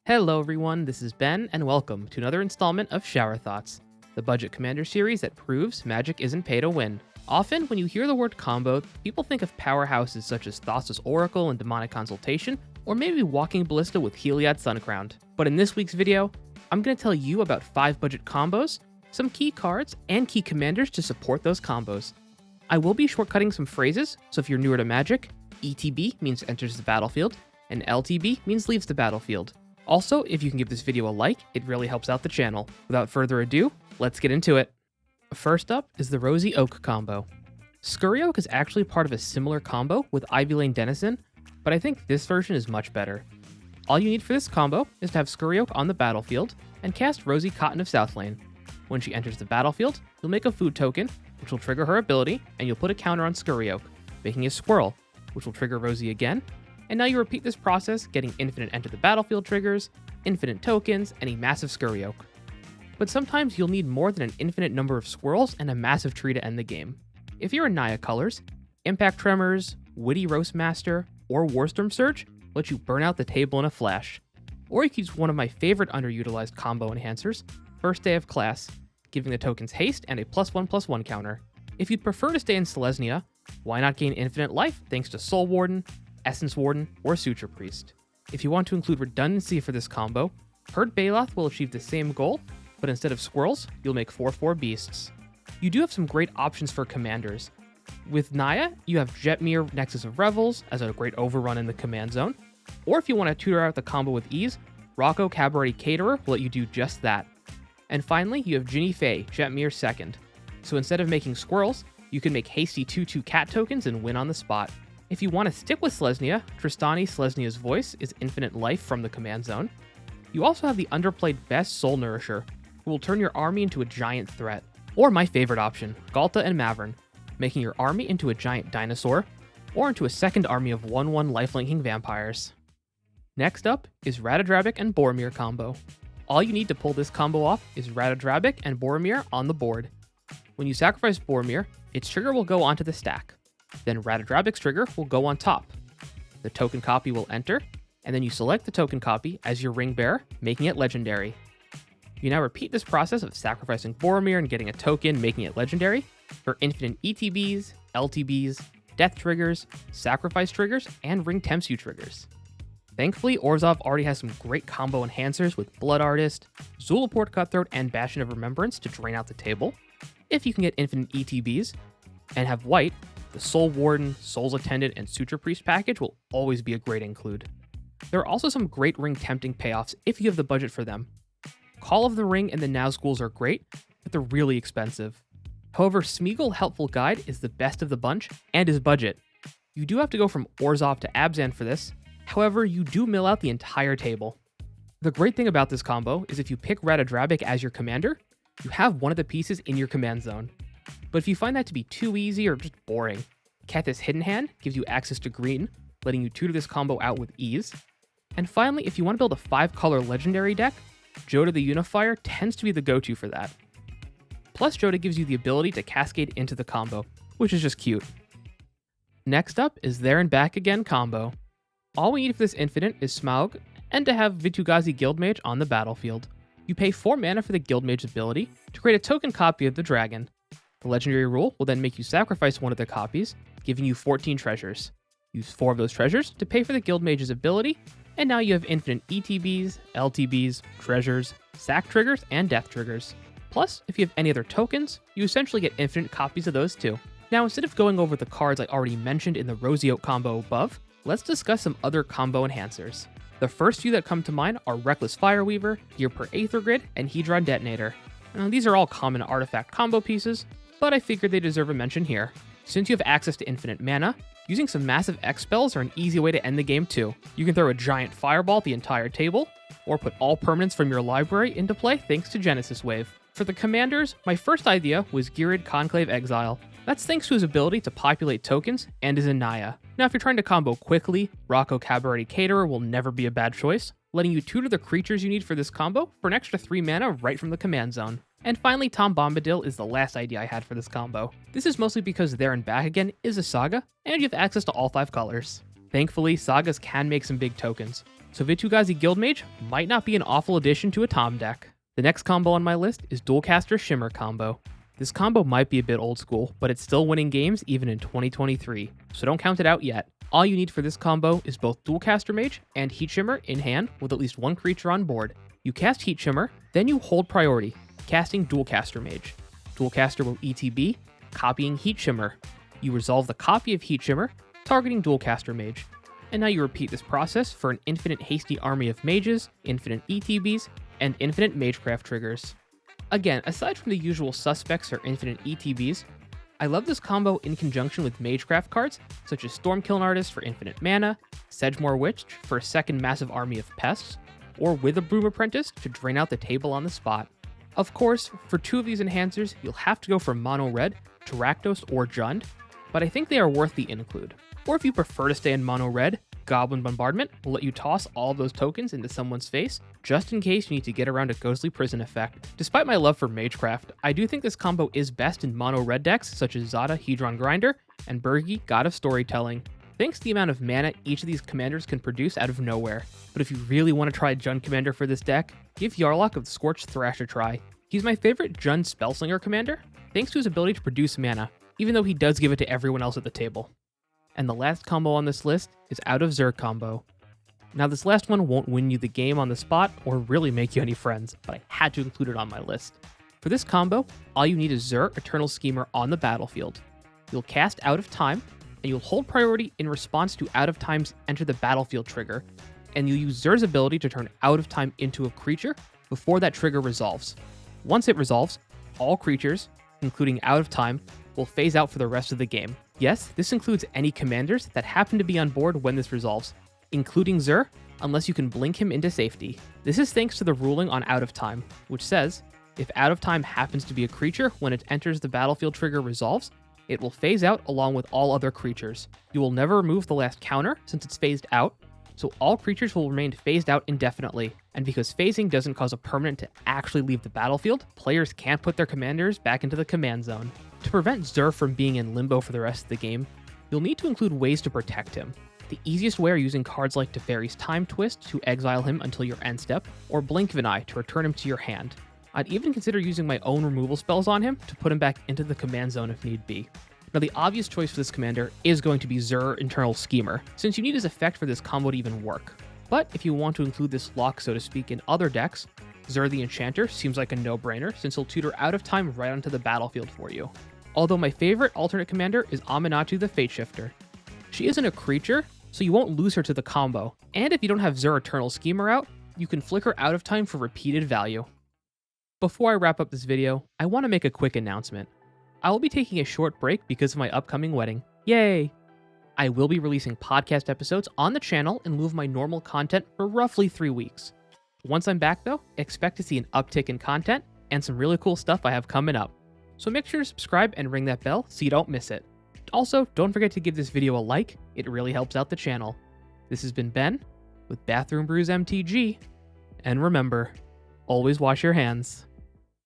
Hello everyone, this is Ben, and welcome to another installment of Shower Thoughts, the budget commander series that proves Magic isn't pay to win. Often, when you hear the word combo, people think of powerhouses such as Thassa's Oracle and Demonic Consultation, or maybe Walking Ballista with Heliod Suncrowned. But in this week's video, I'm going to tell you about 5 budget combos, some key cards, and key commanders to support those combos. I will be shortcutting some phrases, so if you're newer to Magic, ETB means enters the battlefield, and LTB means leaves the battlefield. Also, if you can give this video a like, it really helps out the channel. Without further ado, let's get into it. First up is the Rosie Oak combo. Scurry Oak is actually part of a similar combo with Ivy Lane Denizen, but I think this version is much better. All you need for this combo is to have Scurry Oak on the battlefield and cast Rosie Cotton of Southlane. When she enters the battlefield, you'll make a food token, which will trigger her ability, and you'll put a counter on Scurry Oak, making a squirrel, which will trigger Rosie again. And now you repeat this process, getting infinite enter the battlefield triggers, infinite tokens, and a massive Scurry Oak. But sometimes you'll need more than an infinite number of squirrels and a massive tree to end the game. If you're in Naya colors, Impact Tremors, Witty Roastmaster, or Warstorm Surge let you burn out the table in a flash. Or you can use one of my favorite underutilized combo enhancers, First Day of Class, giving the tokens haste and a +1/+1 counter. If you'd prefer to stay in Selesnya, why not gain infinite life thanks to Soul Warden, Essence Warden, or Suture Priest. If you want to include redundancy for this combo, Herd Baloth will achieve the same goal, but instead of squirrels, you'll make 4/4 beasts. You do have some great options for commanders. With Naya, you have Jetmir Nexus of Revels as a great overrun in the command zone, or if you want to tutor out the combo with ease, Rocco Cabaret Caterer will let you do just that. And finally, you have Ginny Faye, Jetmir 2nd. So instead of making squirrels, you can make hasty 2/2 cat tokens and win on the spot. If you want to stick with Selesnya, Tristani Selesnya's Voice is infinite life from the command zone. You also have the underplayed best Soul Nourisher, who will turn your army into a giant threat. Or my favorite option, Galta and Mavern, making your army into a giant dinosaur, or into a second army of 1/1 lifelinking vampires. Next up is Ratadrabik and Boromir combo. All you need to pull this combo off is Ratadrabik and Boromir on the board. When you sacrifice Boromir, its trigger will go onto the stack. Then Ratadrabik's trigger will go on top. The token copy will enter, and then you select the token copy as your ring bearer, making it legendary. You now repeat this process of sacrificing Boromir and getting a token, making it legendary, for infinite ETBs, LTBs, death triggers, sacrifice triggers, and ring Tempsu triggers. Thankfully, Orzhov already has some great combo enhancers with Blood Artist, Zulaport Cutthroat, and Bastion of Remembrance to drain out the table. If you can get infinite ETBs, and have white, the Soul Warden, Soul's Attendant, and Suture Priest package will always be a great include. There are also some great ring tempting payoffs if you have the budget for them. Call of the Ring and the Nazguls are great, but they're really expensive. However, Smeagol Helpful Guide is the best of the bunch and is budget. You do have to go from Orzhov to Abzan for this, however, you do mill out the entire table. The great thing about this combo is if you pick Ratadrabik as your commander, you have one of the pieces in your command zone. But if you find that to be too easy or just boring, Kethis Hidden Hand gives you access to green, letting you tutor this combo out with ease. And finally, if you want to build a 5-color legendary deck, Jodah the Unifier tends to be the go-to for that. Plus, Jodah gives you the ability to cascade into the combo, which is just cute. Next up is There and Back Again combo. All we need for this infinite is Smaug, and to have Vitu-Ghazi Guildmage on the battlefield. You pay 4 mana for the Guildmage ability to create a token copy of the dragon. The legendary rule will then make you sacrifice one of the copies, giving you 14 treasures. Use 4 of those treasures to pay for the Guildmage's ability, and now you have infinite ETBs, LTBs, treasures, sack triggers, and death triggers. Plus, if you have any other tokens, you essentially get infinite copies of those too. Now, instead of going over the cards I already mentioned in the Rosie Oak combo above, let's discuss some other combo enhancers. The first few that come to mind are Reckless Fireweaver, Gear per Aether Grid, and Hedron Detonator. Now, these are all common artifact combo pieces, but I figured they deserve a mention here. Since you have access to infinite mana, using some massive X spells are an easy way to end the game too. You can throw a giant fireball at the entire table, or put all permanents from your library into play thanks to Genesis Wave. For the commanders, my first idea was Girid Conclave Exile. That's thanks to his ability to populate tokens and is in Naya. Now if you're trying to combo quickly, Rocco Cabaret Caterer will never be a bad choice, letting you tutor the creatures you need for this combo for an extra 3 mana right from the command zone. And finally, Tom Bombadil is the last idea I had for this combo. This is mostly because There and Back Again is a saga, and you have access to all 5 colors. Thankfully, sagas can make some big tokens, so Vitu-Ghazi Guildmage might not be an awful addition to a Tom deck. The next combo on my list is Dualcaster Shimmer combo. This combo might be a bit old school, but it's still winning games even in 2023, so don't count it out yet. All you need for this combo is both Dualcaster Mage and Heat Shimmer in hand with at least one creature on board. You cast Heat Shimmer, then you hold priority, casting Dualcaster Mage. Dualcaster will ETB, copying Heat Shimmer. You resolve the copy of Heat Shimmer, targeting Dualcaster Mage. And now you repeat this process for an infinite hasty army of mages, infinite ETBs, and infinite Magecraft triggers. Again, aside from the usual suspects for infinite ETBs, I love this combo in conjunction with Magecraft cards such as Stormkiln Artist for infinite mana, Sedgemoor Witch for a second massive army of pests, or Witherbloom Apprentice to drain out the table on the spot. Of course, for two of these enhancers, you'll have to go for mono red, Rakdos or Jund, but I think they are worth the include. Or if you prefer to stay in mono red, Goblin Bombardment will let you toss all of those tokens into someone's face, just in case you need to get around a Ghostly Prison effect. Despite my love for Magecraft, I do think this combo is best in mono red decks such as Zada Hedron Grinder and Birgi God of Storytelling, thanks to the amount of mana each of these commanders can produce out of nowhere. But if you really want to try Jund commander for this deck, give Yarlock of the Scorched Thrash a try. He's my favorite Jund Spellslinger commander, thanks to his ability to produce mana, even though he does give it to everyone else at the table. And the last combo on this list is Out of Zur combo. Now this last one won't win you the game on the spot or really make you any friends, but I had to include it on my list. For this combo, all you need is Zur Eternal Schemer on the battlefield. You'll cast Out of Time, and you'll hold priority in response to Out of Time's Enter the Battlefield trigger, and you'll use Zur's ability to turn Out of Time into a creature before that trigger resolves. Once it resolves, all creatures, including Out of Time, will phase out for the rest of the game. Yes, this includes any commanders that happen to be on board when this resolves, including Zur, unless you can blink him into safety. This is thanks to the ruling on Out of Time, which says, if Out of Time happens to be a creature when it enters the battlefield trigger resolves, it will phase out along with all other creatures. You will never remove the last counter since it's phased out, so all creatures will remain phased out indefinitely. And because phasing doesn't cause a permanent to actually leave the battlefield, players can't put their commanders back into the command zone. To prevent Zur from being in limbo for the rest of the game, you'll need to include ways to protect him. The easiest way are using cards like Teferi's Time Twist to exile him until your end step, or Blink of an Eye to return him to your hand. I'd even consider using my own removal spells on him to put him back into the command zone if need be. Now the obvious choice for this commander is going to be Zur Eternal Schemer, since you need his effect for this combo to even work. But if you want to include this lock, so to speak, in other decks, Zur the Enchanter seems like a no-brainer since he'll tutor Out of Time right onto the battlefield for you. Although my favorite alternate commander is Aminatou the Fateshifter. She isn't a creature, so you won't lose her to the combo, and if you don't have Zur Eternal Schemer out, you can flicker Out of Time for repeated value. Before I wrap up this video, I want to make a quick announcement. I will be taking a short break because of my upcoming wedding. Yay! I will be releasing podcast episodes on the channel in lieu of my normal content for roughly 3 weeks. Once I'm back though, expect to see an uptick in content and some really cool stuff I have coming up. So make sure to subscribe and ring that bell so you don't miss it. Also, don't forget to give this video a like, it really helps out the channel. This has been Ben with Bathroom Brews MTG, and remember, always wash your hands.